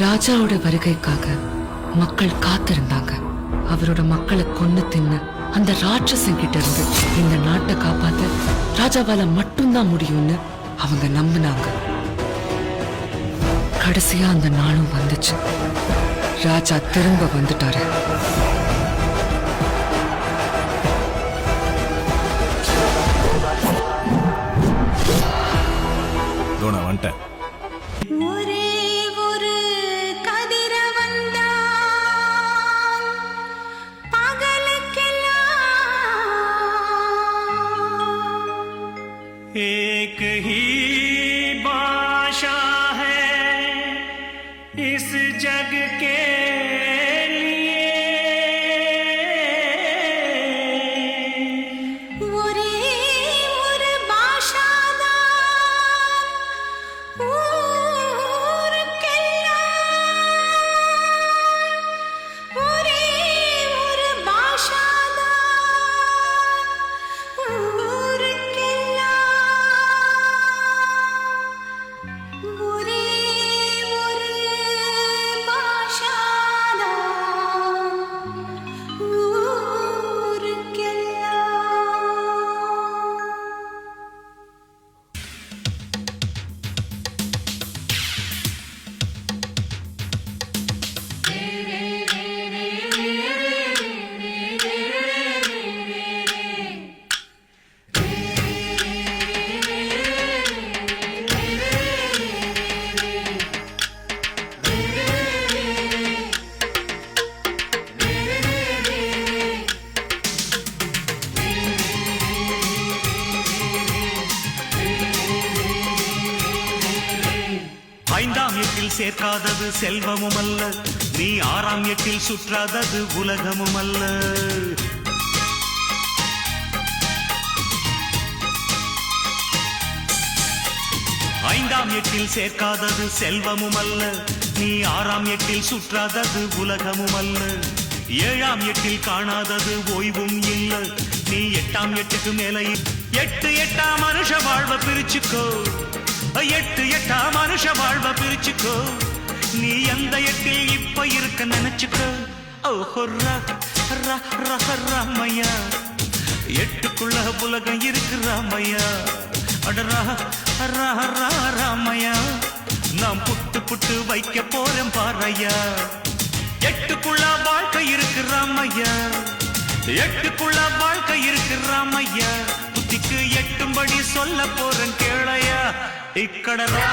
ராஜாவோட வருகைக்காக மக்கள் காத்திருந்தாங்க. அவரோட மக்களை கொன்னு தின்னு அந்த ராட்சசன் கிட்ட இருந்து இந்த நாட்டை காப்பாத்த ராஜாவால மட்டும்தான் முடியும்னு அவங்க நம்பினாங்க. கடைசியா அந்த நாளும் வந்துச்சு. ராஜா திரும்ப வந்துட்டாரு. வந்துட்டேன். एक ही भाषा है इस जग के लिए, ஒரே ஒரு பாஷாதான் ஊருக்கெல்லாம், ஒரே ஒரு பாஷாதான் ஊருக்கெல்லாம், ஒரே ஒரு பாஷாதான் ஐந்தாம் எட்டில் சேர்க்காதது செல்வமும் அல்ல, நீ ஆறாம் எட்டில் சுற்றாதது உலகமும் அல்ல. ஐந்தாம் எட்டில் சேர்க்காதது செல்வமும் அல்ல, நீ ஆறாம் எட்டில் சுற்றாதது உலகமும் அல்ல. ஏழாம் எட்டில் காணாதது ஓய்வும் இல்ல, நீ எட்டாம் எட்டுக்கு மேல எட்டு எட்டா மனுஷ வாழ்வ பிரிச்சுக்கோ, எட்டு எட்டா மனுஷ வாழ்வ பிரிச்சுக்கோ. நீ எந்த எட்டில் இப்ப இருக்க நினைச்சுக்கோ. ஓஹோ ராமையா, எட்டுக்குள்ள உலகம் இருக்கு ராமையா. அடரா ராமையா, நாம் புட்டு புட்டு வைக்க போறேன் பாறையா. எட்டுக்குள்ள வாழ்க்கை இருக்கு ராமையா, எட்டுக்குள்ள வாழ்க்கை இருக்கு ராமையா. புத்திக்கு எட்டும்படி சொல்ல போறேன் கேளையா. இக்கடரா